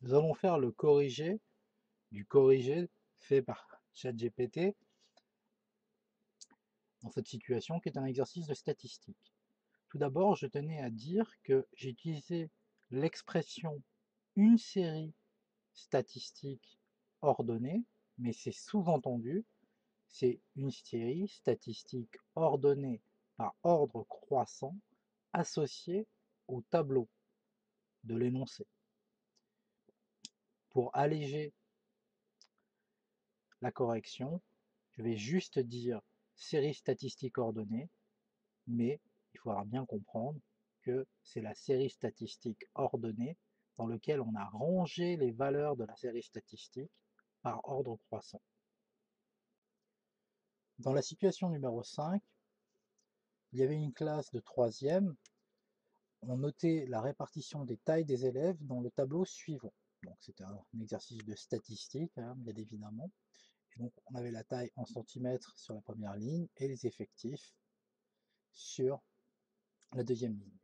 Nous allons faire le corrigé du corrigé fait par ChatGPT dans cette situation qui est un exercice de statistique. Tout d'abord, je tenais à dire que j'ai utilisé l'expression une série statistique ordonnée, mais c'est sous-entendu, c'est une série statistique ordonnée par ordre croissant associée au tableau de l'énoncé. Pour alléger la correction, je vais juste dire série statistique ordonnée, mais il faudra bien comprendre que c'est la série statistique ordonnée dans laquelle on a rangé les valeurs de la série statistique par ordre croissant. Dans la situation numéro 5, il y avait une classe de troisième. On notait la répartition des tailles des élèves dans le tableau suivant. Donc c'était un exercice de statistique, hein, bien évidemment. Et donc on avait la taille en centimètres sur la première ligne et les effectifs sur la deuxième ligne.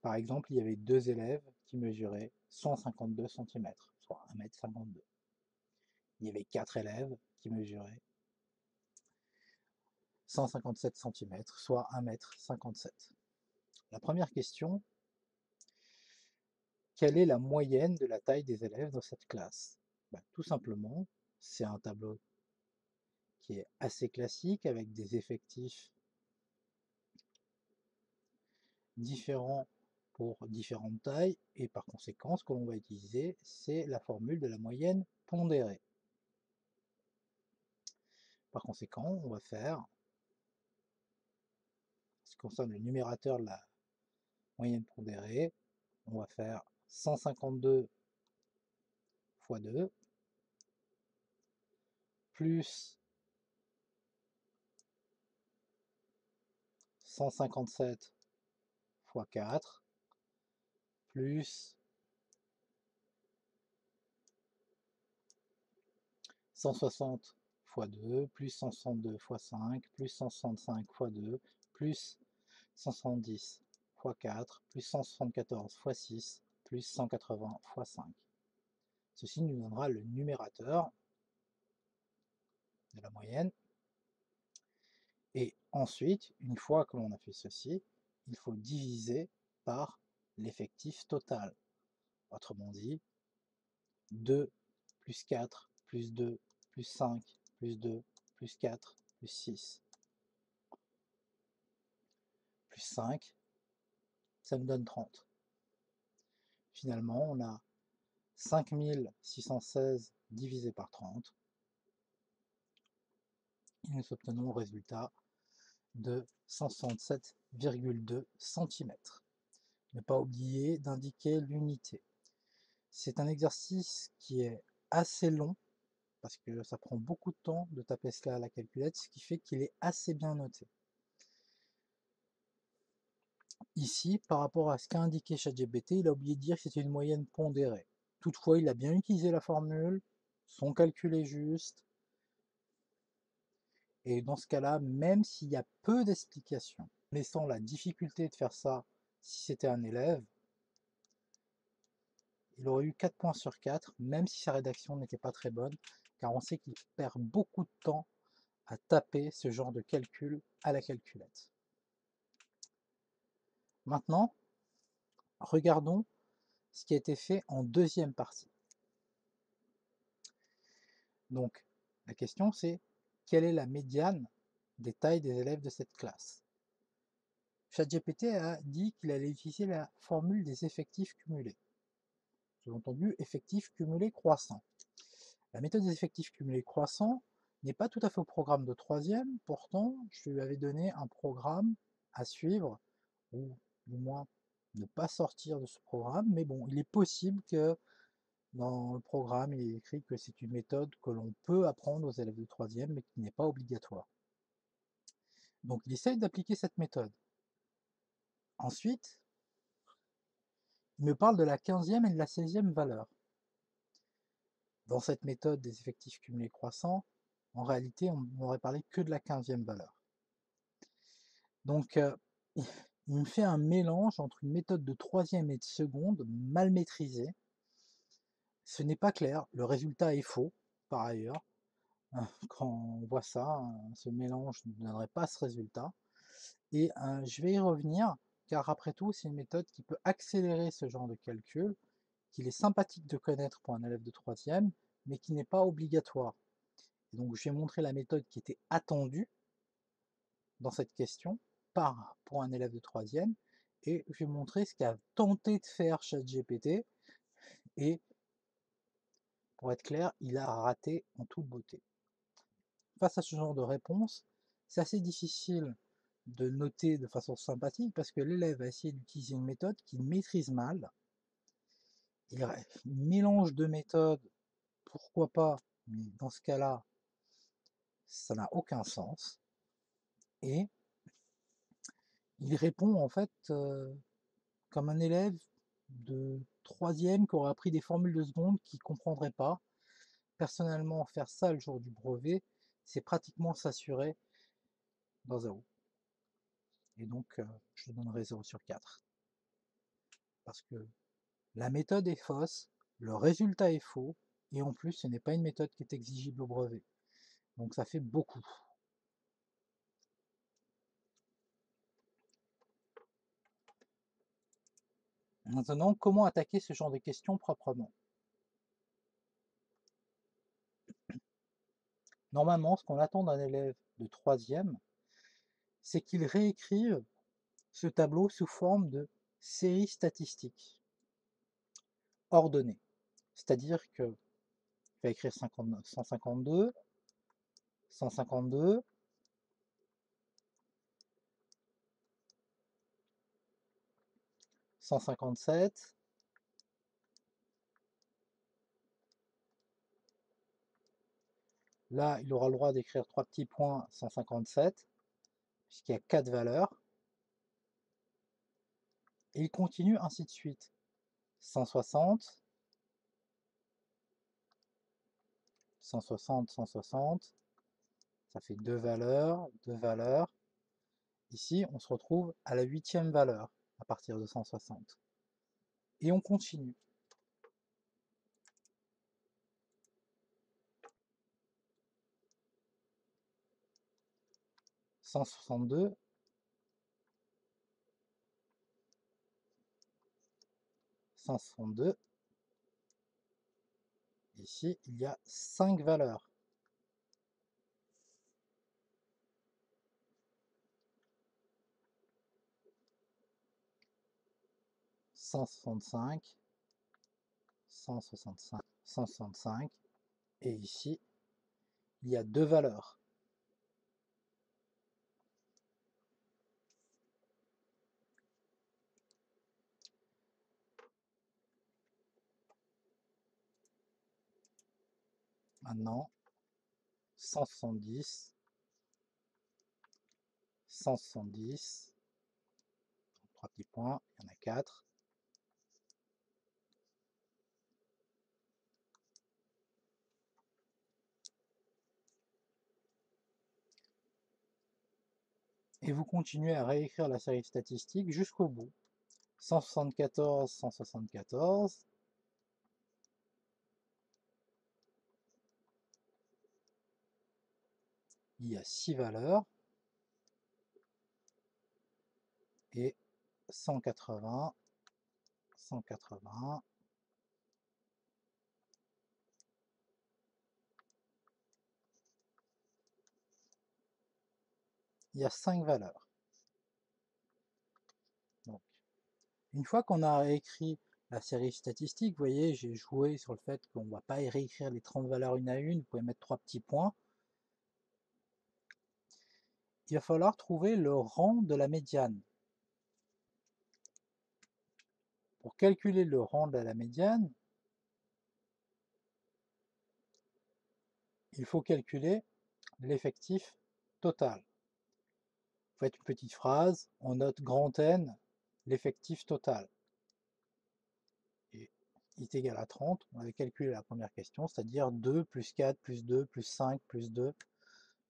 Par exemple, il y avait deux élèves qui mesuraient 152 cm, soit 1,52 m. Il y avait quatre élèves qui mesuraient 157 cm, soit 1,57 m. La première question, quelle est la moyenne de la taille des élèves dans cette classe? Tout simplement, c'est un tableau qui est assez classique avec des effectifs différents pour différentes tailles et par conséquent, ce que l'on va utiliser, c'est la formule de la moyenne pondérée. Par conséquent, on va faire, ce qui concerne le numérateur de la moyenne pondérée, on va faire 152 fois 2 plus 157 fois 4 plus 160 fois 2 plus 162 fois 5 plus 165 fois 2 plus 170 fois 4 plus 174 fois 6 plus 180 fois 5. Ceci nous donnera le numérateur de la moyenne. Et ensuite, une fois que l'on a fait ceci, il faut diviser par l'effectif total. Autrement dit, 2 plus 4 plus 2 plus 5 plus 2 plus 4 plus 6 plus 5, ça nous donne 30. Finalement, on a 5616 divisé par 30 et nous obtenons le résultat de 167,2 cm. Ne pas oublier d'indiquer l'unité. C'est un exercice qui est assez long parce que ça prend beaucoup de temps de taper cela à la calculette, ce qui fait qu'il est assez bien noté. Ici, par rapport à ce qu'a indiqué ChatGPT, il a oublié de dire que c'était une moyenne pondérée. Toutefois, il a bien utilisé la formule, son calcul est juste, et dans ce cas-là, même s'il y a peu d'explications, laissant la difficulté de faire ça si c'était un élève, il aurait eu 4 points sur 4, même si sa rédaction n'était pas très bonne, car on sait qu'il perd beaucoup de temps à taper ce genre de calcul à la calculette. Maintenant, regardons ce qui a été fait en deuxième partie. Donc, la question c'est, quelle est la médiane des tailles des élèves de cette classe? ChatGPT a dit qu'il allait utiliser la formule des effectifs cumulés. Sous-entendu, effectifs cumulés croissants. La méthode des effectifs cumulés croissants n'est pas tout à fait au programme de troisième, pourtant je lui avais donné un programme à suivre, ou du moins ne pas sortir de ce programme, mais bon, il est possible que dans le programme, il est écrit que c'est une méthode que l'on peut apprendre aux élèves de troisième, mais qui n'est pas obligatoire. Donc il essaye d'appliquer cette méthode. Ensuite, il me parle de la 15e et de la 16e valeur. Dans cette méthode des effectifs cumulés croissants, en réalité, on n'aurait parlé que de la 15e valeur. Donc, Il me fait un mélange entre une méthode de troisième et de seconde mal maîtrisée. Ce n'est pas clair, le résultat est faux, par ailleurs. Quand on voit ça, ce mélange ne donnerait pas ce résultat. Et je vais y revenir, car après tout, c'est une méthode qui peut accélérer ce genre de calcul, qu'il est sympathique de connaître pour un élève de troisième, mais qui n'est pas obligatoire. Et donc je vais montrer la méthode qui était attendue dans cette question pour un élève de troisième, et je vais montrer ce qu'a tenté de faire ChatGPT, et pour être clair, il a raté en toute beauté. Face à ce genre de réponse, c'est assez difficile de noter de façon sympathique parce que l'élève a essayé d'utiliser une méthode qu'il maîtrise mal. Il mélange deux méthodes, pourquoi pas, mais dans ce cas-là, ça n'a aucun sens. Et il répond en fait comme un élève de troisième qui aurait appris des formules de seconde qu'il ne comprendrait pas. Personnellement, faire ça le jour du brevet, c'est pratiquement s'assurer dans 0. Et donc, je donnerai 0 sur 4. Parce que la méthode est fausse, le résultat est faux, et en plus, ce n'est pas une méthode qui est exigible au brevet. Donc ça fait beaucoup. Maintenant, comment attaquer ce genre de questions proprement? Normalement, ce qu'on attend d'un élève de troisième, c'est qu'il réécrive ce tableau sous forme de série statistique ordonnée. C'est-à-dire que va écrire 152, 152, 157, là il aura le droit d'écrire 3 petits points 157, puisqu'il y a 4 valeurs, et il continue ainsi de suite. 160, 160, 160, ça fait 2 valeurs, 2 valeurs. Ici, on se retrouve à la 8e valeur à partir de 160. Et on continue. 162, 162. Ici, il y a 5 valeurs. 165, 165, 165. Et ici, il y a 2 valeurs. Maintenant, 170, 170, 3 petits points, il y en a 4. Et vous continuez à réécrire la série statistique jusqu'au bout. 174, 174. Il y a 6 valeurs. Et 180, 180. Il y a 5 valeurs. Donc, une fois qu'on a réécrit la série statistique, vous voyez, j'ai joué sur le fait qu'on ne va pas réécrire les 30 valeurs une à une, vous pouvez mettre 3 petits points. Il va falloir trouver le rang de la médiane. Pour calculer le rang de la médiane, il faut calculer l'effectif total. Vous faites une petite phrase, on note grand N, l'effectif total. Et il est égal à 30, on avait calculé la première question, c'est-à-dire 2 plus 4 plus 2 plus 5 plus 2.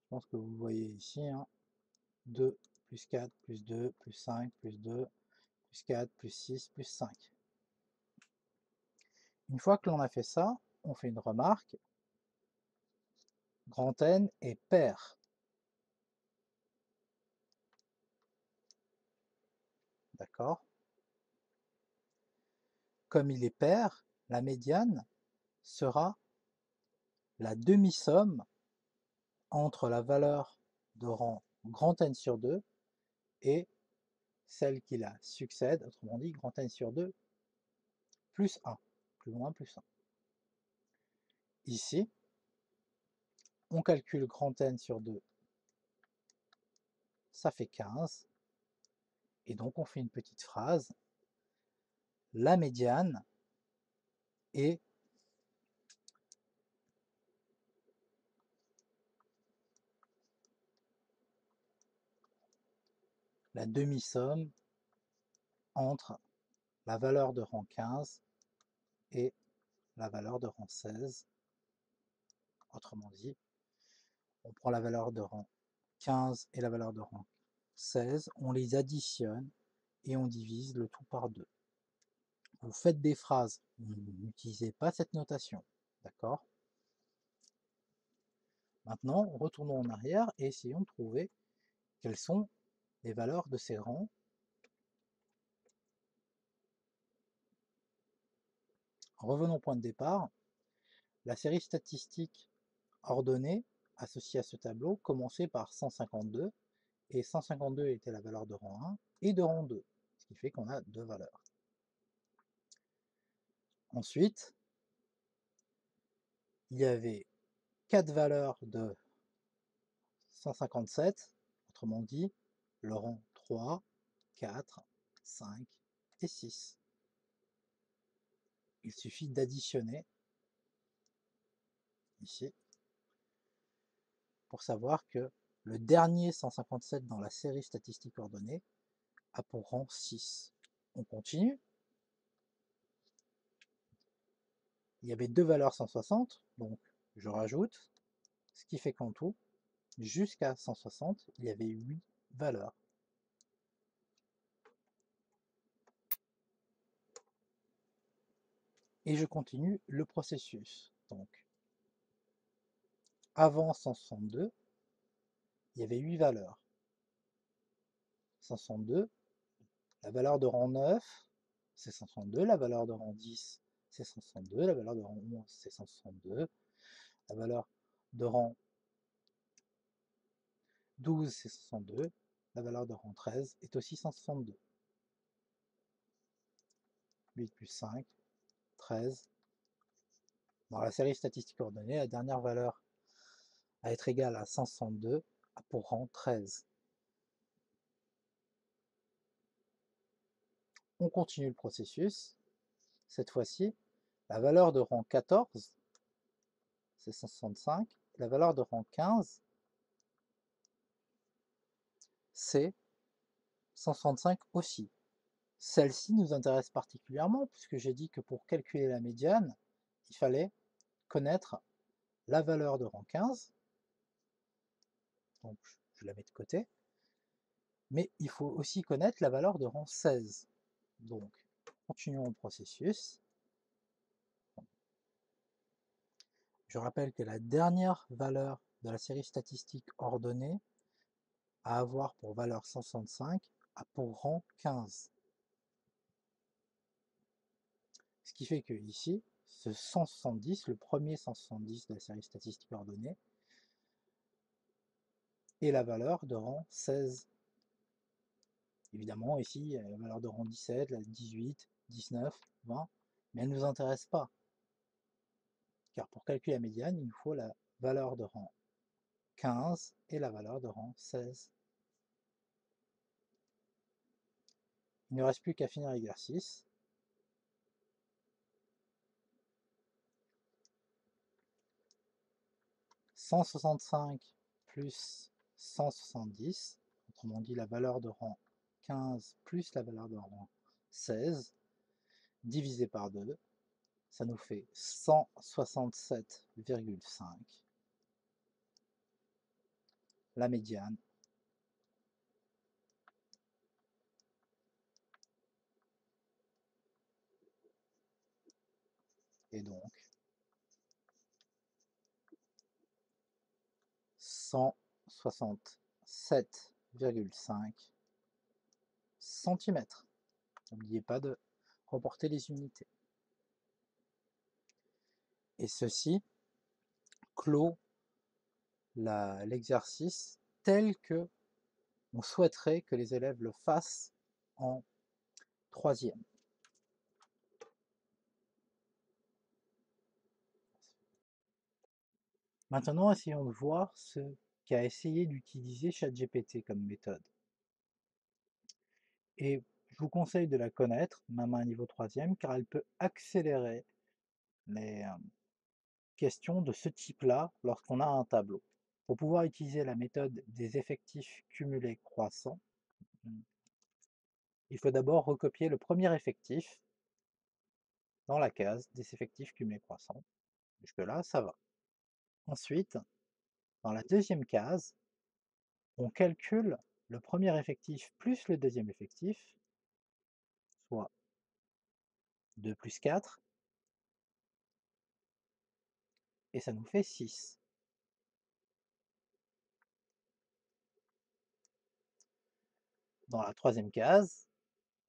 Je pense que vous voyez ici, hein, 2 plus 4, plus 2, plus 5, plus 2, plus 4, plus 6, plus 5. Une fois que l'on a fait ça, on fait une remarque. Grand N est pair. D'accord? Comme il est pair, la médiane sera la demi-somme entre la valeur de rang grand N sur 2 et celle qui la succède, autrement dit grand N sur 2 plus 1, plus loin plus 1. Ici, on calcule grand N sur 2, ça fait 15, et donc on fait une petite phrase. La médiane est la demi-somme entre la valeur de rang 15 et la valeur de rang 16. Autrement dit, on prend la valeur de rang 15 et la valeur de rang 16, on les additionne et on divise le tout par 2. Vous faites des phrases, n'utilisez pas cette notation, d'accord? Maintenant, retournons en arrière et essayons de trouver quelles sont les valeurs de ces rangs. Revenons au point de départ. La série statistique ordonnée associée à ce tableau commençait par 152, et 152 était la valeur de rang 1 et de rang 2, ce qui fait qu'on a deux valeurs. Ensuite, il y avait 4 valeurs de 157, autrement dit, le rang 3, 4, 5 et 6. Il suffit d'additionner ici pour savoir que le dernier 157 dans la série statistique ordonnée a pour rang 6. On continue. Il y avait deux valeurs 160, donc je rajoute, ce qui fait qu'en tout, jusqu'à 160, il y avait 8 valeurs. Et je continue le processus. Donc, avant 162, il y avait 8 valeurs. 162, la valeur de rang 9, c'est 162, la valeur de rang 10, c'est 162, la valeur de rang 11, c'est 162, la valeur de rang 12, c'est 162, la valeur de rang 13 est aussi 162. 8 plus 5, 13. Dans la série statistique ordonnée, la dernière valeur à être égale à 162 a pour rang 13. On continue le processus. Cette fois-ci, la valeur de rang 14, c'est 165. La valeur de rang 15, c'est 165 aussi. Celle-ci nous intéresse particulièrement puisque j'ai dit que pour calculer la médiane, il fallait connaître la valeur de rang 15. Donc je la mets de côté. Mais il faut aussi connaître la valeur de rang 16. Donc, continuons le processus. Je rappelle que la dernière valeur de la série statistique ordonnée à avoir pour valeur 165 a pour rang 15. Ce qui fait que ici, ce 170, le premier 170 de la série statistique ordonnée, est la valeur de rang 16. Évidemment, ici, il y a la valeur de rang 17, la 18, 19, 20, mais elle ne nous intéresse pas. Car pour calculer la médiane, il nous faut la valeur de rang 15 et la valeur de rang 16. Il ne reste plus qu'à finir l'exercice. « 165 plus 170, autrement dit la valeur de rang 15 plus la valeur de rang 16, divisé par 2, ça nous fait 167,5. La médiane Et donc 167,5 centimètres. N'oubliez pas de reporter les unités. Et ceci clôt l'exercice tel que on souhaiterait que les élèves le fassent en troisième. Maintenant, essayons de voir ce qu'a essayé d'utiliser ChatGPT comme méthode. Et je vous conseille de la connaître, même à un niveau troisième, car elle peut accélérer les questions de ce type-là lorsqu'on a un tableau. Pour pouvoir utiliser la méthode des effectifs cumulés croissants, il faut d'abord recopier le premier effectif dans la case des effectifs cumulés croissants. Jusque-là, ça va. Ensuite, dans la deuxième case, on calcule le premier effectif plus le deuxième effectif, soit 2 plus 4, et ça nous fait 6. Dans la troisième case,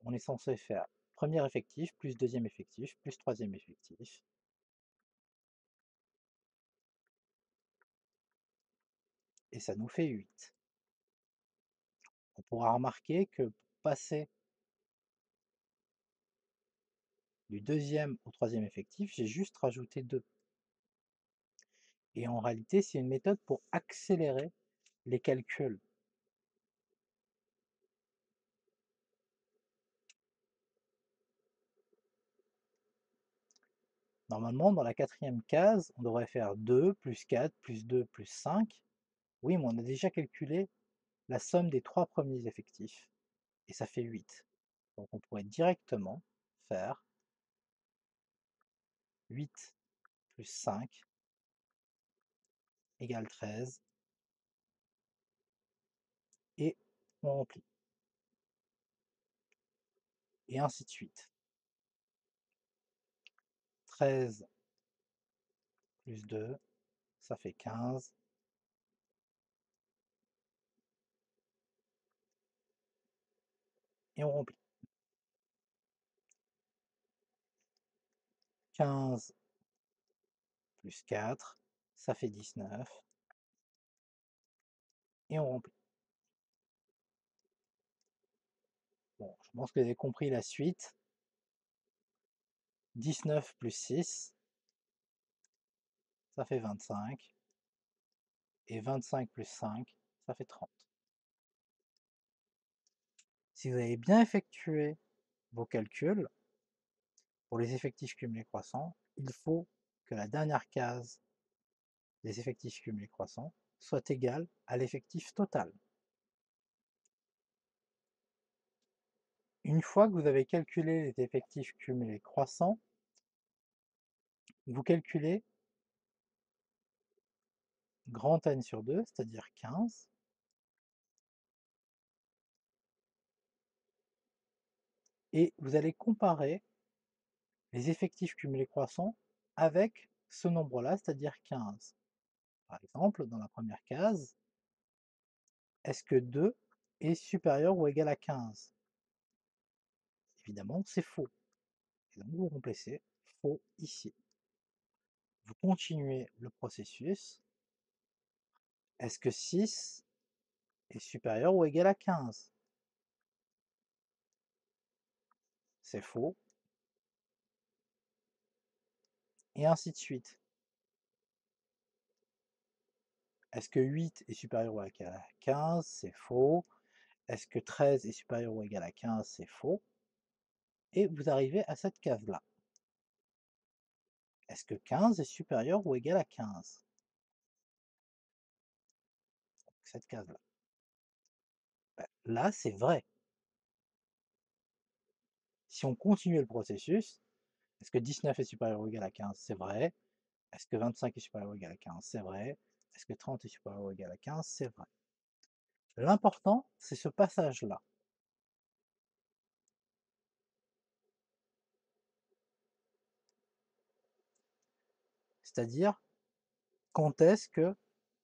on est censé faire premier effectif plus deuxième effectif plus troisième effectif. Et ça nous fait 8. On pourra remarquer que pour passer du deuxième au troisième effectif, j'ai juste rajouté 2. Et en réalité, c'est une méthode pour accélérer les calculs. Normalement, dans la quatrième case, on devrait faire 2 plus 4 plus 2 plus 5. Oui, mais on a déjà calculé la somme des 3 premiers effectifs, et ça fait 8. Donc on pourrait directement faire 8 plus 5 égale 13, et on remplit. Et ainsi de suite. 13 plus 2, ça fait 15. Et on remplit. 15 plus 4, ça fait 19. Et on remplit. Bon, je pense que vous avez compris la suite. 19 plus 6, ça fait 25. Et 25 plus 5, ça fait 30. Si vous avez bien effectué vos calculs, pour les effectifs cumulés croissants, il faut que la dernière case des effectifs cumulés croissants soit égale à l'effectif total. Une fois que vous avez calculé les effectifs cumulés croissants, vous calculez grand N sur 2, c'est-à-dire 15, et vous allez comparer les effectifs cumulés croissants avec ce nombre-là, c'est-à-dire 15. Par exemple, dans la première case, est-ce que 2 est supérieur ou égal à 15? Évidemment, c'est faux. Et donc vous remplacez faux ici. Vous continuez le processus. Est-ce que 6 est supérieur ou égal à 15? C'est faux. Et ainsi de suite. Est-ce que 8 est supérieur ou égal à 15? C'est faux. Est-ce que 13 est supérieur ou égal à 15? C'est faux. Et vous arrivez à cette case-là. Est-ce que 15 est supérieur ou égal à 15? Cette case-là. Ben, là, c'est vrai. Si on continue le processus, est-ce que 19 est supérieur ou égal à 15? C'est vrai. Est-ce que 25 est supérieur ou égal à 15? C'est vrai. Est-ce que 30 est supérieur ou égal à 15? C'est vrai. L'important, c'est ce passage-là. c'est-à-dire quand est-ce que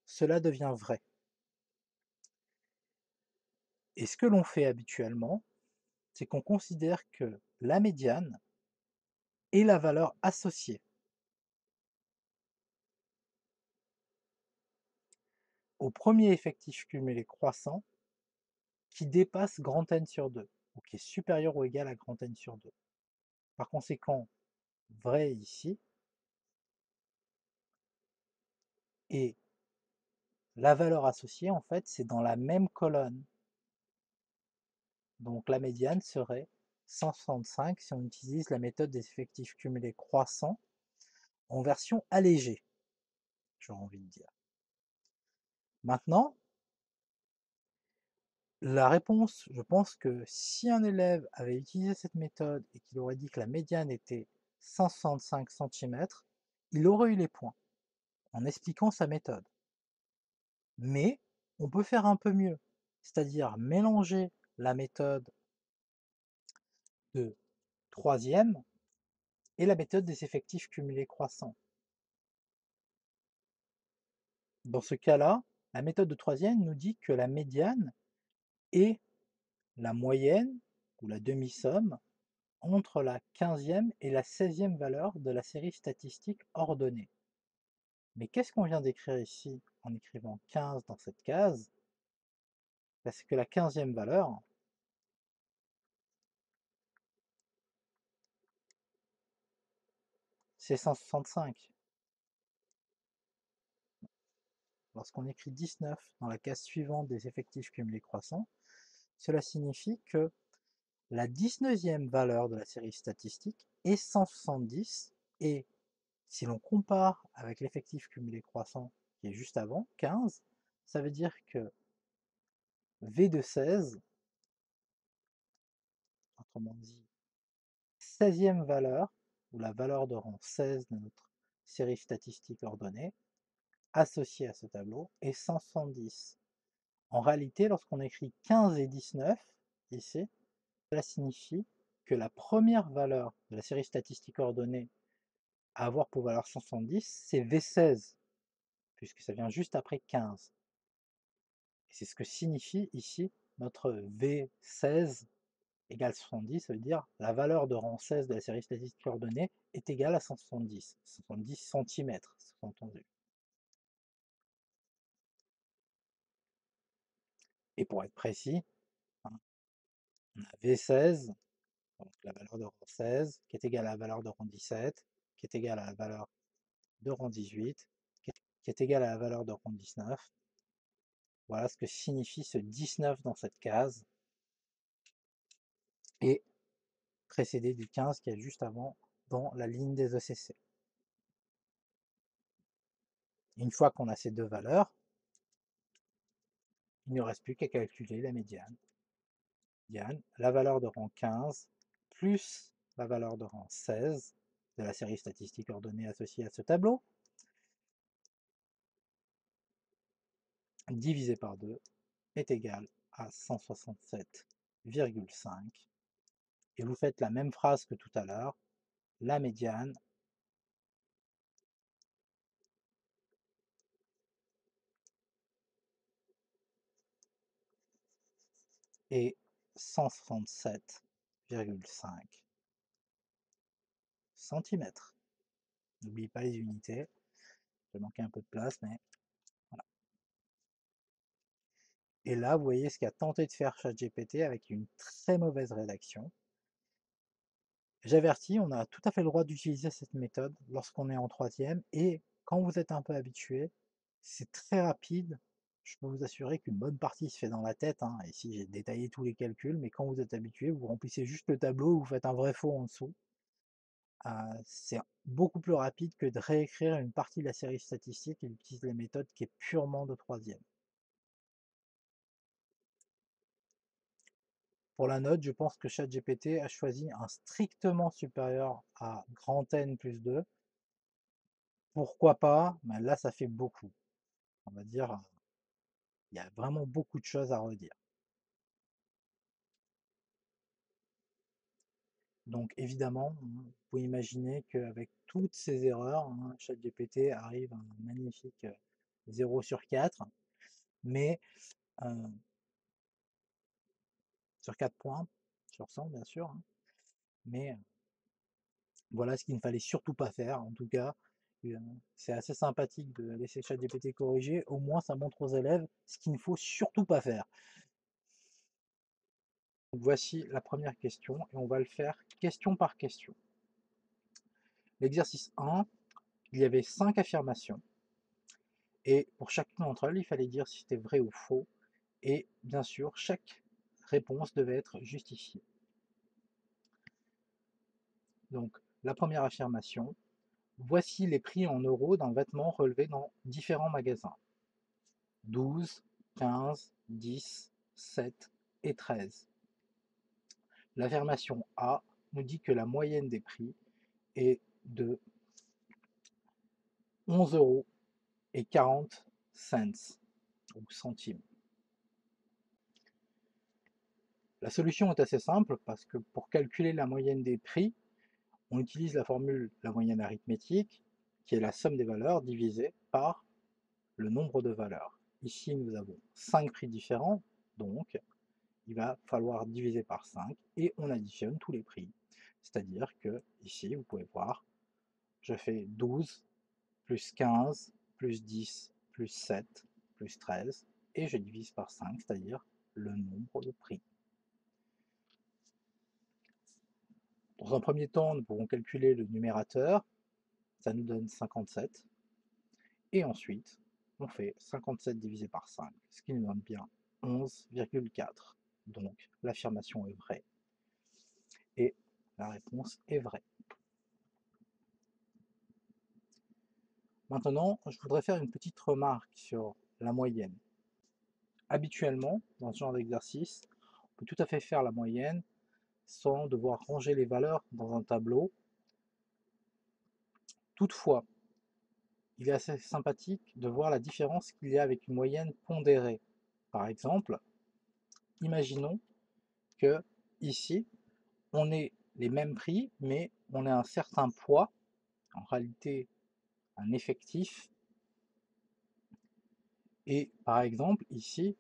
cela devient vrai. Et ce que l'on fait habituellement, c'est qu'on considère que la médiane est la valeur associée au premier effectif cumulé croissant qui dépasse grand N sur 2, ou qui est supérieur ou égal à grand N sur 2. Par conséquent, vrai ici, et la valeur associée, en fait, c'est dans la même colonne. Donc la médiane serait 165 si on utilise la méthode des effectifs cumulés croissants en version allégée, j'aurais envie de dire. Maintenant, la réponse, je pense que si un élève avait utilisé cette méthode et qu'il aurait dit que la médiane était 165 cm, il aurait eu les points en expliquant sa méthode. Mais on peut faire un peu mieux, c'est-à-dire mélanger la méthode de troisième et la méthode des effectifs cumulés croissants. Dans ce cas-là, la méthode de troisième nous dit que la médiane est la moyenne ou la demi-somme entre la 15e et la 16e valeur de la série statistique ordonnée. Mais qu'est-ce qu'on vient d'écrire ici en écrivant 15 dans cette case? C'est que la 15e valeur, c'est 165. Lorsqu'on écrit 19 dans la case suivante des effectifs cumulés croissants, cela signifie que la 19e valeur de la série statistique est 170, et si l'on compare avec l'effectif cumulé croissant qui est juste avant, 15, ça veut dire que V de 16, autrement dit 16e valeur, ou la valeur de rang 16 de notre série statistique ordonnée, associée à ce tableau, est 170. En réalité, lorsqu'on écrit 15 et 19 ici, cela signifie que la première valeur de la série statistique ordonnée à avoir pour valeur 170, c'est V16, puisque ça vient juste après 15. Et c'est ce que signifie ici notre V16 égale 70, ça veut dire la valeur de rang 16 de la série statistique ordonnée est égale à 170, 170 cm, sous-entendu. Et pour être précis, hein, on a V16, donc la valeur de rang 16, qui est égale à la valeur de rang 17, qui est égale à la valeur de rang 18, qui est égale à la valeur de rang 19. Voilà ce que signifie ce 19 dans cette case, et précédé du 15 qui est juste avant dans la ligne des ECC. Une fois qu'on a ces deux valeurs, il ne reste plus qu'à calculer la médiane. La valeur de rang 15 plus la valeur de rang 16 de la série statistique ordonnée associée à ce tableau, divisé par 2, est égal à 167,5. Et vous faites la même phrase que tout à l'heure, la médiane est 167,5 cm. N'oubliez pas les unités, j'ai manqué un peu de place, mais voilà. Et là, vous voyez ce qu'a tenté de faire ChatGPT avec une très mauvaise rédaction. J'avertis, on a tout à fait le droit d'utiliser cette méthode lorsqu'on est en troisième, et quand vous êtes un peu habitué, c'est très rapide. Je peux vous assurer qu'une bonne partie se fait dans la tête, hein. Ici j'ai détaillé tous les calculs, mais quand vous êtes habitué, vous remplissez juste le tableau, vous faites un vrai faux en dessous. C'est beaucoup plus rapide que de réécrire une partie de la série statistique et d'utiliser la méthode qui est purement de troisième. Pour la note, je pense que ChatGPT a choisi un strictement supérieur à grand N plus 2. Pourquoi pas? Ben là, ça fait beaucoup. On va dire, il y a vraiment beaucoup de choses à redire. Donc évidemment, vous pouvez imaginer qu'avec toutes ces erreurs, hein, ChatGPT arrive à un magnifique 0 sur 4, mais sur 4 points, sur 100 bien sûr, hein, mais voilà ce qu'il ne fallait surtout pas faire. En tout cas, c'est assez sympathique de laisser ChatGPT corriger, au moins ça montre aux élèves ce qu'il ne faut surtout pas faire. Donc voici la première question et on va le faire question par question. L'exercice 1, il y avait 5 affirmations et pour chacune d'entre elles, il fallait dire si c'était vrai ou faux et bien sûr, chaque réponse devait être justifiée. Donc la première affirmation, voici les prix en euros d'un vêtement relevé dans différents magasins. 12, 15, 10, 7 et 13. L'affirmation A nous dit que la moyenne des prix est de 11 euros et 40 cents ou centimes. La solution est assez simple parce que pour calculer la moyenne des prix, on utilise la formule la moyenne arithmétique qui est la somme des valeurs divisée par le nombre de valeurs. Ici, nous avons 5 prix différents, donc il va falloir diviser par 5 et on additionne tous les prix. C'est-à-dire que ici, vous pouvez voir, je fais 12 plus 15 plus 10 plus 7 plus 13 et je divise par 5, c'est-à-dire le nombre de prix. Dans un premier temps, nous pouvons calculer le numérateur, ça nous donne 57. Et ensuite, on fait 57 divisé par 5, ce qui nous donne bien 11,4. Donc l'affirmation est vraie et la réponse est vraie. Maintenant, je voudrais faire une petite remarque sur la moyenne. Habituellement, dans ce genre d'exercice, on peut tout à fait faire la moyenne sans devoir ranger les valeurs dans un tableau. Toutefois, il est assez sympathique de voir la différence qu'il y a avec une moyenne pondérée. Par exemple, imaginons que ici, on ait les mêmes prix, mais on a un certain poids, en réalité un effectif. Et par exemple, ici,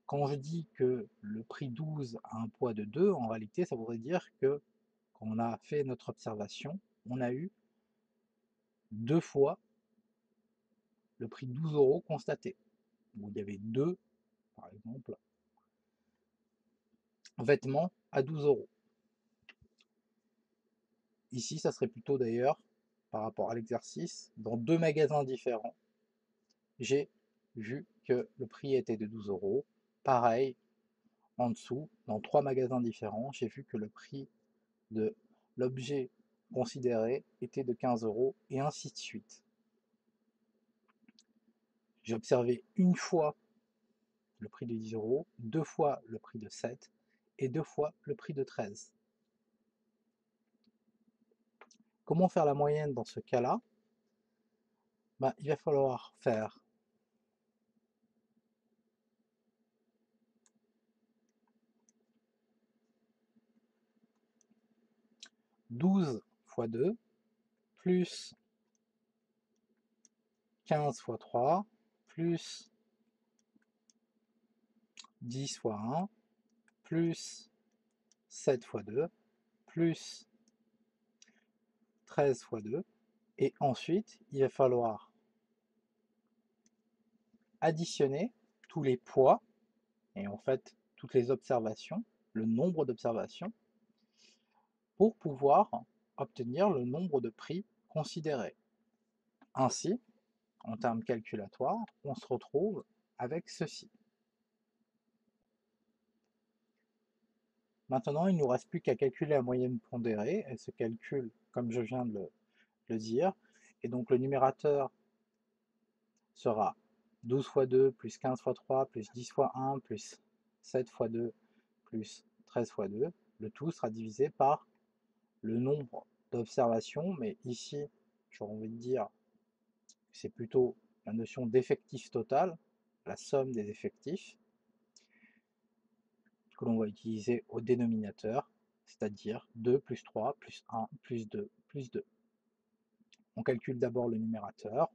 quand je dis que le prix 12 a un poids de 2, en réalité, ça voudrait dire que quand on a fait notre observation, on a eu 2 fois le prix 12 euros constaté. Où il y avait 2, par exemple, vêtements à 12 euros. Ici, ça serait plutôt d'ailleurs, par rapport à l'exercice, dans 2 magasins différents, j'ai vu que le prix était de 12 euros. Pareil, en dessous, dans 3 magasins différents, j'ai vu que le prix de l'objet considéré était de 15 euros, et ainsi de suite. J'ai observé une fois le prix de 10 euros, 2 fois le prix de 7 et 2 fois le prix de 13. Comment faire la moyenne dans ce cas-là? Il va falloir faire 12 fois 2 plus 15 fois 3 plus 10 fois 1 plus 7 fois 2 plus 13 fois 2 et ensuite il va falloir additionner tous les poids et en fait toutes les observations, le nombre d'observations pour pouvoir obtenir le nombre de prix considérés. Ainsi, en termes calculatoires, on se retrouve avec ceci. Maintenant, il ne nous reste plus qu'à calculer la moyenne pondérée. Elle se calcule comme je viens de le dire. Et donc le numérateur sera 12 fois 2 plus 15 fois 3 plus 10 fois 1 plus 7 fois 2 plus 13 fois 2. Le tout sera divisé par le nombre d'observations, mais ici, j'aurais envie de dire que c'est plutôt la notion d'effectif total, la somme des effectifs, que l'on va utiliser au dénominateur, c'est-à-dire 2 plus 3 plus 1 plus 2 plus 2. On calcule d'abord le numérateur,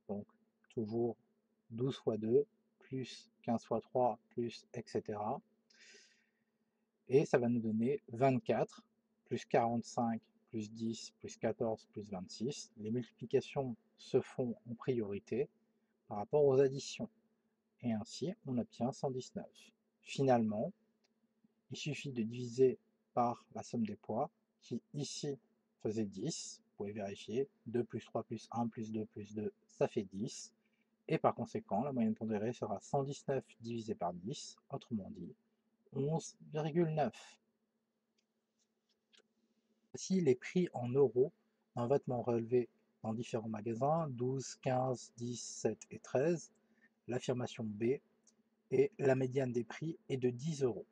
donc toujours 12 fois 2 plus 15 fois 3 plus etc. Et ça va nous donner 24 plus 45 plus 10 plus 14 plus 26. Les multiplications se font en priorité par rapport aux additions. Et ainsi, on obtient 119. Finalement, il suffit de diviser par la somme des poids, qui ici faisait 10. Vous pouvez vérifier, 2 plus 3 plus 1 plus 2 plus 2, ça fait 10. Et par conséquent, la moyenne pondérée sera 119 divisé par 10, autrement dit 11,9. Voici les prix en euros d'un vêtement relevé dans différents magasins, 12, 15, 10, 7 et 13. L'affirmation B, et la médiane des prix est de 10 euros.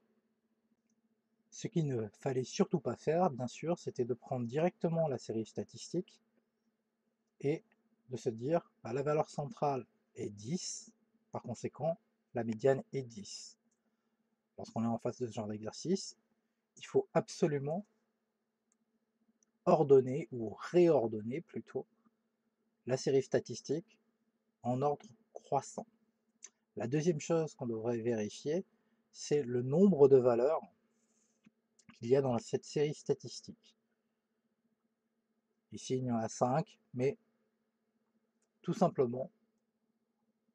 Ce qu'il ne fallait surtout pas faire, bien sûr, c'était de prendre directement la série statistique et de se dire bah, la valeur centrale est 10, par conséquent, la médiane est 10. Lorsqu'on est en face de ce genre d'exercice, il faut absolument ordonner ou réordonner plutôt la série statistique en ordre croissant. La deuxième chose qu'on devrait vérifier, c'est le nombre de valeurs qu'il y a dans cette série statistique. Ici, il y en a 5, mais tout simplement,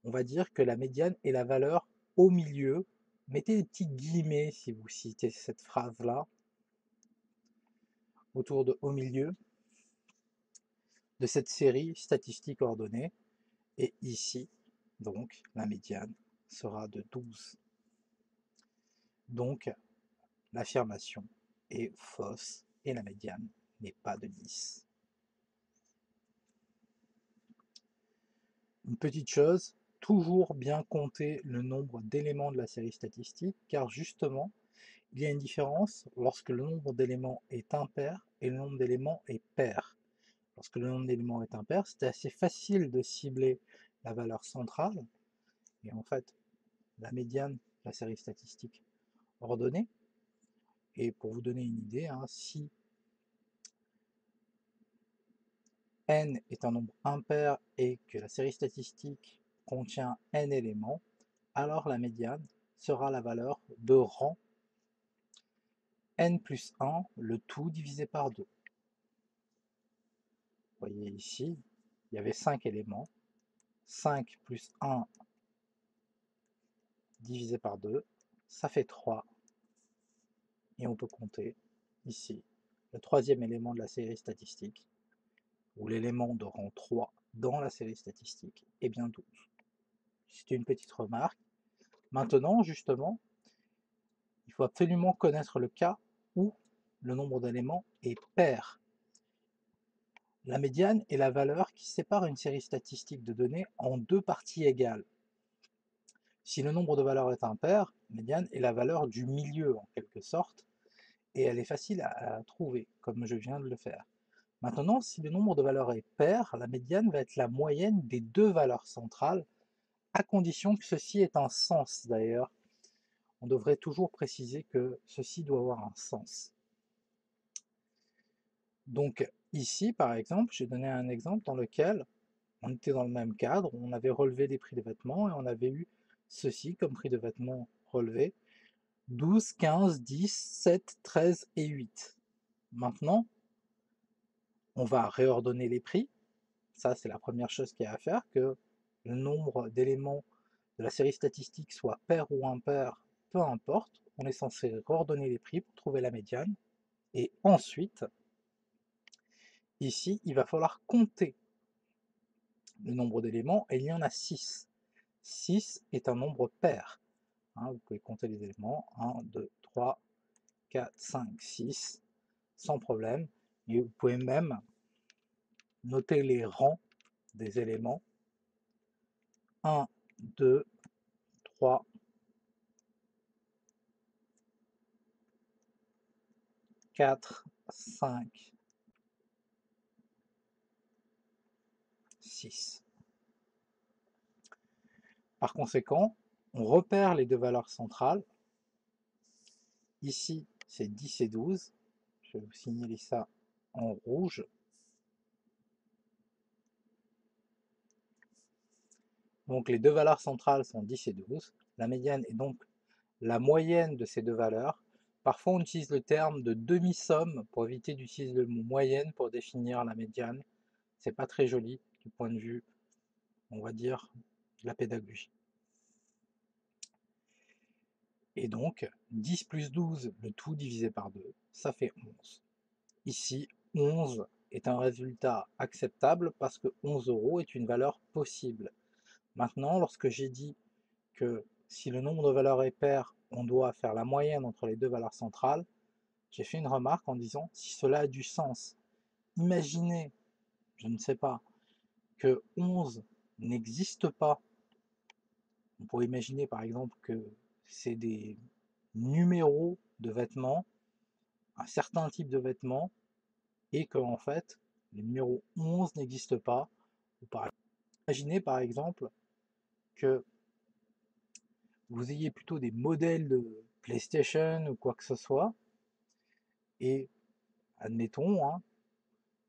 on va dire que la médiane est la valeur au milieu. Mettez des petits guillemets si vous citez cette phrase-là, autour de au milieu de cette série statistique ordonnée. Et ici, donc, la médiane sera de 12. Donc, l'affirmation est fausse et la médiane n'est pas de 10. Une petite chose, toujours bien compter le nombre d'éléments de la série statistique, car justement, il y a une différence lorsque le nombre d'éléments est impair et le nombre d'éléments est pair. Lorsque le nombre d'éléments est impair, c'est assez facile de cibler la valeur centrale, et en fait, la médiane de la série statistique ordonnée. Et pour vous donner une idée, si n est un nombre impair et que la série statistique contient n éléments, alors la médiane sera la valeur de rang n plus 1, le tout divisé par 2. Vous voyez ici, il y avait 5 éléments. 5 plus 1 divisé par 2, ça fait 3. Et on peut compter ici le troisième élément de la série statistique, ou l'élément de rang 3 dans la série statistique, est bien 12. C'est une petite remarque. Maintenant, justement, il faut absolument connaître le cas où le nombre d'éléments est pair. La médiane est la valeur qui sépare une série statistique de données en deux parties égales. Si le nombre de valeurs est impair, la médiane est la valeur du milieu en quelque sorte, et elle est facile à trouver, comme je viens de le faire. Maintenant, si le nombre de valeurs est pair, la médiane va être la moyenne des deux valeurs centrales, à condition que ceci ait un sens d'ailleurs. On devrait toujours préciser que ceci doit avoir un sens. Donc ici, par exemple, j'ai donné un exemple dans lequel on était dans le même cadre, on avait relevé des prix de vêtements et on avait eu ceci comme prix de vêtements relevé, 12, 15, 10, 7, 13 et 8. Maintenant, on va réordonner les prix. Ça, c'est la première chose qu'il y a à faire, que le nombre d'éléments de la série statistique soit pair ou impair, peu importe. On est censé réordonner les prix pour trouver la médiane. Et ensuite, ici, il va falloir compter le nombre d'éléments, et il y en a 6. 6 est un nombre pair. Vous pouvez compter les éléments, 1, 2, 3, 4, 5, 6, sans problème. Et vous pouvez même noter les rangs des éléments. 1, 2, 3, 4, 5, 6. Par conséquent, on repère les deux valeurs centrales. Ici, c'est 10 et 12. Je vais vous signaler ça en rouge. Donc les deux valeurs centrales sont 10 et 12. La médiane est donc la moyenne de ces deux valeurs. Parfois on utilise le terme de demi-somme pour éviter d'utiliser le mot moyenne pour définir la médiane. C'est pas très joli du point de vue, on va dire, de la pédagogie. Et donc 10 plus 12, le tout divisé par 2, ça fait 11. Ici, 11 est un résultat acceptable parce que 11 € est une valeur possible. Maintenant, lorsque j'ai dit que si le nombre de valeurs est pair, on doit faire la moyenne entre les deux valeurs centrales, j'ai fait une remarque en disant si cela a du sens. Imaginez, je ne sais pas, que 11 n'existe pas. On pourrait imaginer par exemple que c'est des numéros de vêtements, un certain type de vêtements, et que en fait, le numéro 11 n'existe pas. Imaginez par exemple que vous ayez plutôt des modèles de PlayStation ou quoi que ce soit, et admettons hein,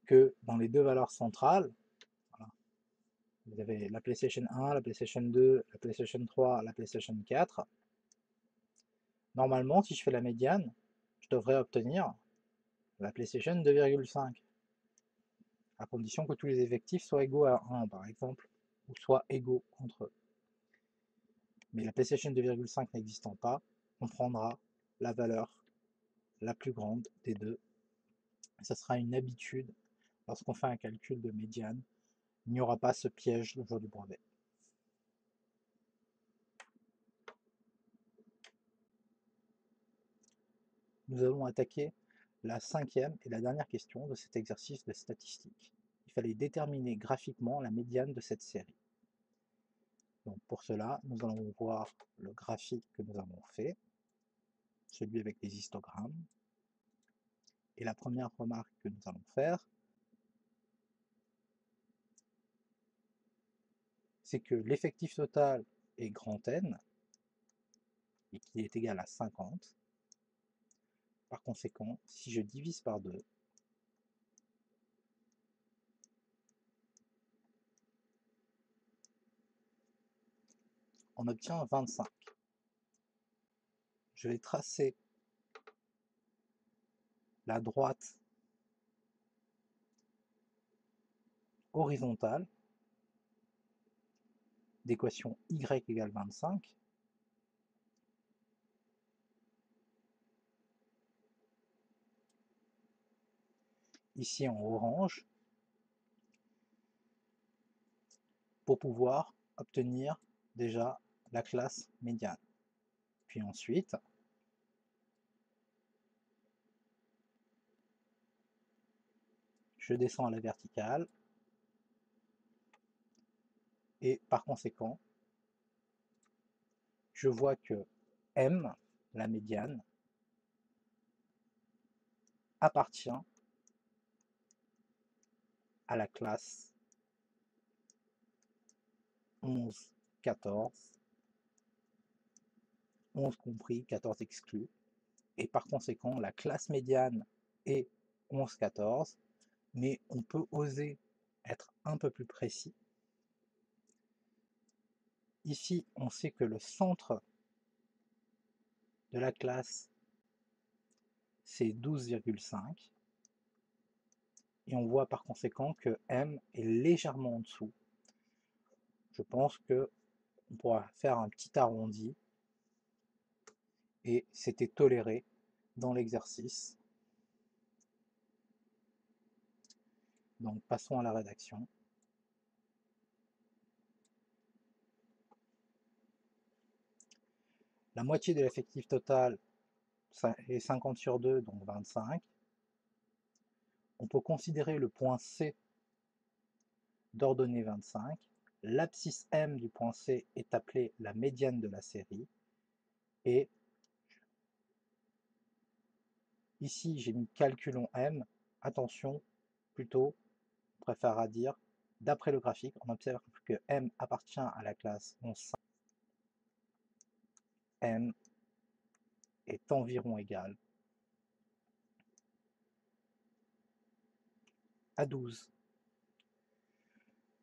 que dans les deux valeurs centrales, voilà, vous avez la PlayStation 1, la PlayStation 2, la PlayStation 3, la PlayStation 4. Normalement, si je fais la médiane, je devrais obtenir la PlayStation 2,5, à condition que tous les effectifs soient égaux à 1, par exemple, ou soient égaux entre eux. Mais la PlayStation 2,5 n'existant pas, on prendra la valeur la plus grande des deux. Ça sera une habitude, lorsqu'on fait un calcul de médiane, il n'y aura pas ce piège le jour du brevet. Nous allons attaquer la cinquième et la dernière question de cet exercice de statistique. Il fallait déterminer graphiquement la médiane de cette série. Donc pour cela, nous allons voir le graphique que nous avons fait, celui avec les histogrammes. Et la première remarque que nous allons faire, c'est que l'effectif total est grand N, et qui est égal à 50. Par conséquent, si je divise par 2, on obtient 25. Je vais tracer la droite horizontale d'équation y égale 25. Ici en orange, pour pouvoir obtenir déjà la classe médiane. Puis ensuite, je descends à la verticale et par conséquent, je vois que M, la médiane, appartient à la classe 11, 14, 11 compris, 14 exclus, et par conséquent, la classe médiane est 11, 14, mais on peut oser être un peu plus précis. Ici, on sait que le centre de la classe, c'est 12,5. Et on voit par conséquent que M est légèrement en dessous. Je pense que on pourra faire un petit arrondi et c'était toléré dans l'exercice. Donc passons à la rédaction. La moitié de l'effectif total est 50 sur 2, donc 25. On peut considérer le point C d'ordonnée 25. L'abscisse M du point C est appelée la médiane de la série. Et ici, j'ai mis calculons M. Attention, plutôt, on préférera dire, d'après le graphique, on observe que M appartient à la classe 11,5. M est environ égal à 12.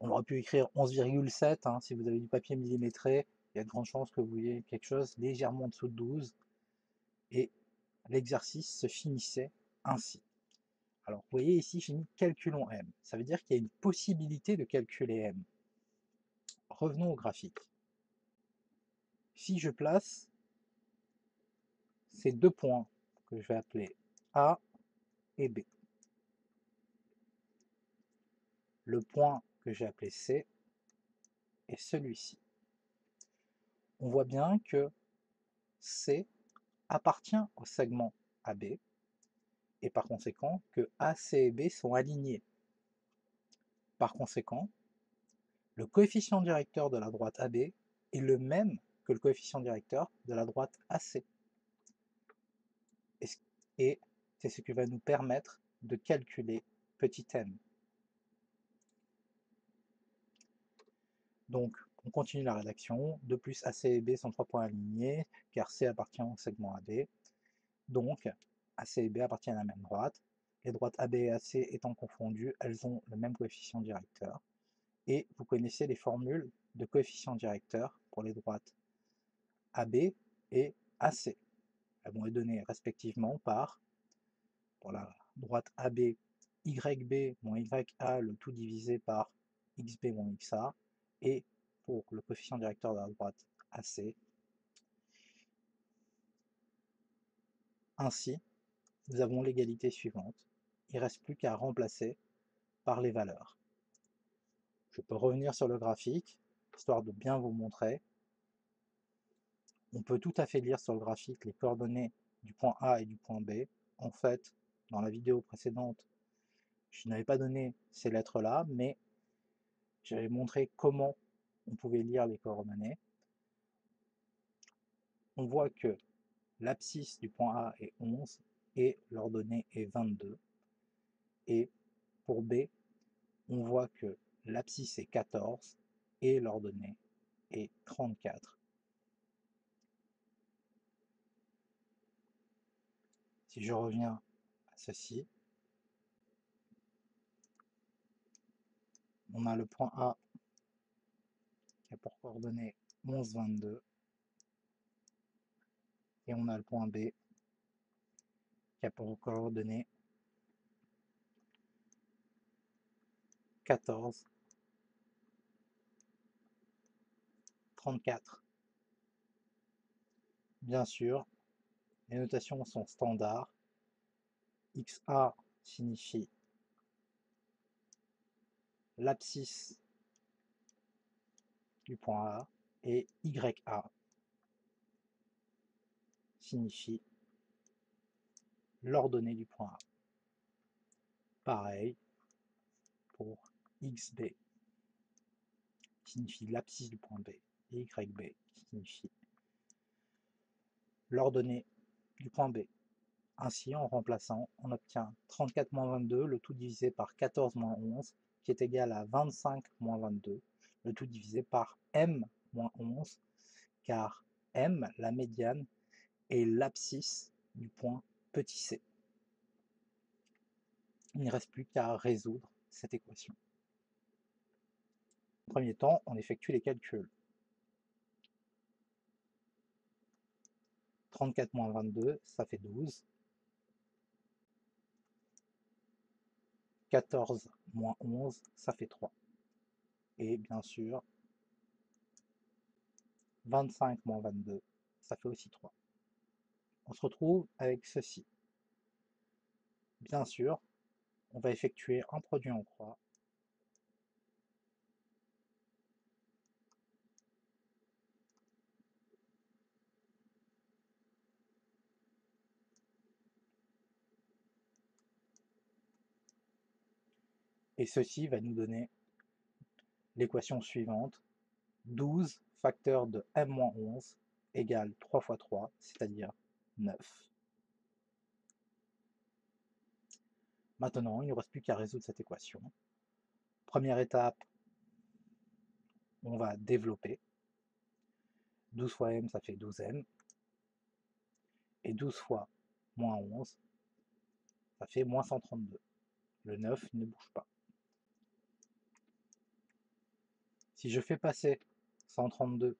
On aurait pu écrire 11,7, hein, si vous avez du papier millimétré, il y a de grandes chances que vous ayez quelque chose légèrement en dessous de 12, et l'exercice se finissait ainsi. Alors, vous voyez ici, j'ai mis calculons m. Ça veut dire qu'il y a une possibilité de calculer m. Revenons au graphique. Si je place ces deux points que je vais appeler A et B, le point que j'ai appelé C est celui-ci. On voit bien que C appartient au segment AB, et par conséquent que A, C et B sont alignés. Par conséquent, le coefficient directeur de la droite AB est le même que le coefficient directeur de la droite AC. Et c'est ce qui va nous permettre de calculer petit m. Donc, on continue la rédaction. De plus, AC et B sont 3 points alignés, car C appartient au segment AB. Donc, AC et B appartiennent à la même droite. Les droites AB et AC étant confondues, elles ont le même coefficient directeur. Et vous connaissez les formules de coefficient directeur pour les droites AB et AC. Elles vont être données respectivement par, pour la droite AB, YB moins YA, le tout divisé par XB moins XA, et pour le coefficient directeur de la droite AC. Ainsi, nous avons l'égalité suivante. Il ne reste plus qu'à remplacer par les valeurs. Je peux revenir sur le graphique, histoire de bien vous montrer. On peut tout à fait lire sur le graphique les coordonnées du point A et du point B. En fait, dans la vidéo précédente, je n'avais pas donné ces lettres-là, mais j'avais montré comment on pouvait lire les coordonnées. On voit que l'abscisse du point A est 11 et l'ordonnée est 22. Et pour B, on voit que l'abscisse est 14 et l'ordonnée est 34. Si je reviens à ceci, on a le point A qui a pour coordonnée 11, 22, et on a le point B qui a pour coordonnée 14, 34. Bien sûr, les notations sont standards. XA signifie l'abscisse du point A et YA signifie l'ordonnée du point A. Pareil pour XB qui signifie l'abscisse du point B et YB qui signifie l'ordonnée du point B. Ainsi, en remplaçant, on obtient 34 moins 22, le tout divisé par 14 moins 11, qui est égal à 25 moins 22, le tout divisé par m moins 11, car m, la médiane, est l'abscisse du point petit c. Il ne reste plus qu'à résoudre cette équation. En premier temps, on effectue les calculs. 34 moins 22, ça fait 12. 14 moins 11, ça fait 3. Et bien sûr, 25 moins 22, ça fait aussi 3. On se retrouve avec ceci. Bien sûr, on va effectuer un produit en croix. Et ceci va nous donner l'équation suivante. 12 facteur de m-11 égale 3 fois 3, c'est-à-dire 9. Maintenant, il ne nous reste plus qu'à résoudre cette équation. Première étape, on va développer. 12 fois m, ça fait 12m. Et 12 fois moins 11, ça fait moins 132. Le 9 ne bouge pas. Si je fais passer 132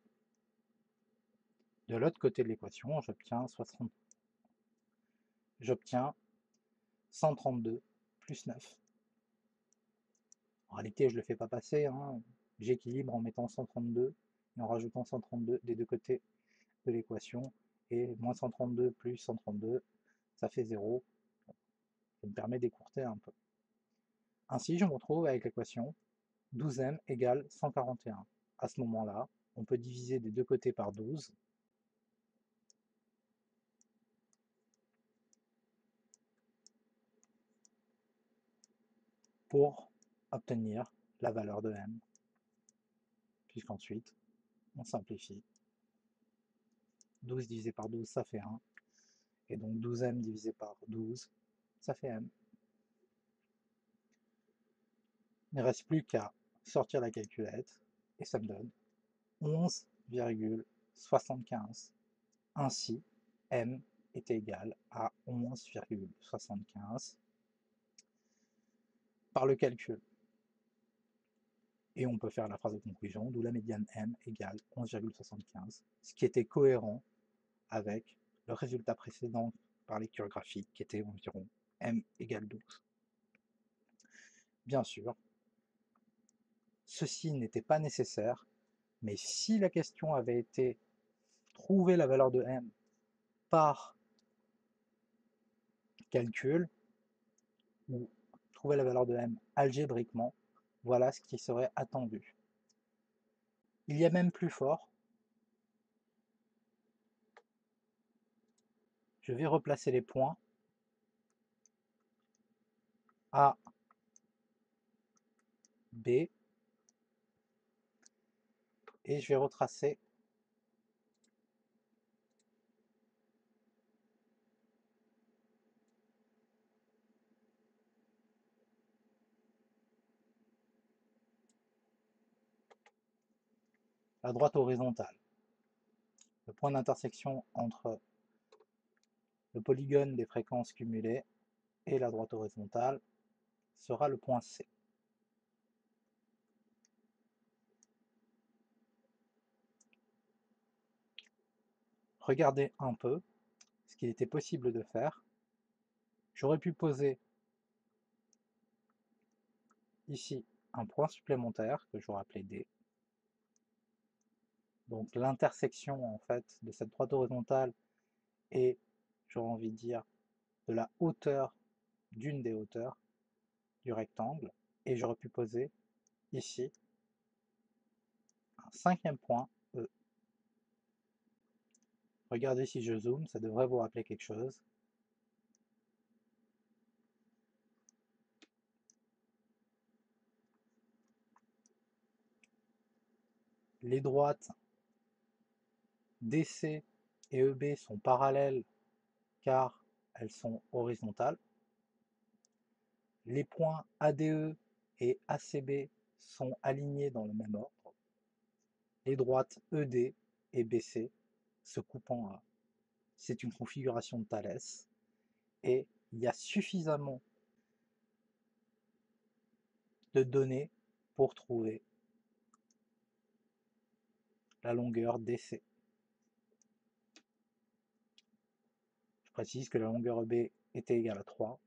de l'autre côté de l'équation, j'obtiens 132 plus 9. En réalité, je ne le fais pas passer, hein. J'équilibre en mettant 132 et en rajoutant 132 des deux côtés de l'équation. Et moins 132 plus 132, ça fait 0. Ça me permet d'écourter un peu. Ainsi, je me retrouve avec l'équation 12m égale 141. À ce moment-là, on peut diviser des deux côtés par 12. Pour obtenir la valeur de m. Puisqu'ensuite, on simplifie. 12 divisé par 12, ça fait 1. Et donc 12m divisé par 12, ça fait m. Il ne reste plus qu'à sortir la calculette et ça me donne 11,75. Ainsi, m est égal à 11,75 par le calcul. Et on peut faire la phrase de conclusion, d'où la médiane m égale 11,75, ce qui était cohérent avec le résultat précédent par lecture graphique qui était environ m égale 12. Bien sûr, ceci n'était pas nécessaire, mais si la question avait été trouver la valeur de m par calcul, ou trouver la valeur de m algébriquement, voilà ce qui serait attendu. Il y a même plus fort. Je vais replacer les points A, B, et je vais retracer la droite horizontale. Le point d'intersection entre le polygone des fréquences cumulées et la droite horizontale sera le point C. Regardez un peu ce qu'il était possible de faire. J'aurais pu poser ici un point supplémentaire que j'aurais appelé D. Donc l'intersection en fait de cette droite horizontale et, j'aurais envie de dire, de la hauteur d'une des hauteurs du rectangle. Et j'aurais pu poser ici un cinquième point E. Regardez si je zoome, ça devrait vous rappeler quelque chose. Les droites DC et EB sont parallèles car elles sont horizontales. Les points ADE et ACB sont alignés dans le même ordre. Les droites ED et BC se coupent en A. C'est une configuration de Thalès et il y a suffisamment de données pour trouver la longueur DC. Je précise que la longueur EB était égale à 3.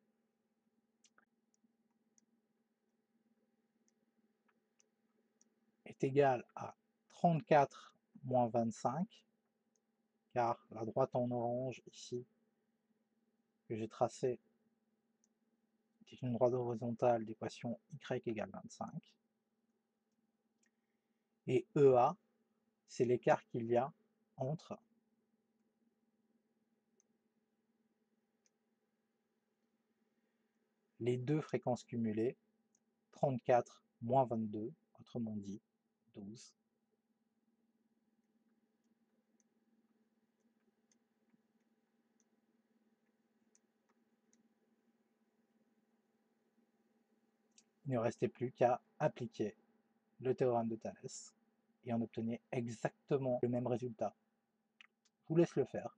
Est égale à 34 moins 25, car la droite en orange ici, que j'ai tracée, est une droite horizontale d'équation y égale 25. Et EA, c'est l'écart qu'il y a entre les deux fréquences cumulées, 34 moins 22, autrement dit 12. Il ne restait plus qu'à appliquer le théorème de Thalès et on obtenait exactement le même résultat. Je vous laisse le faire.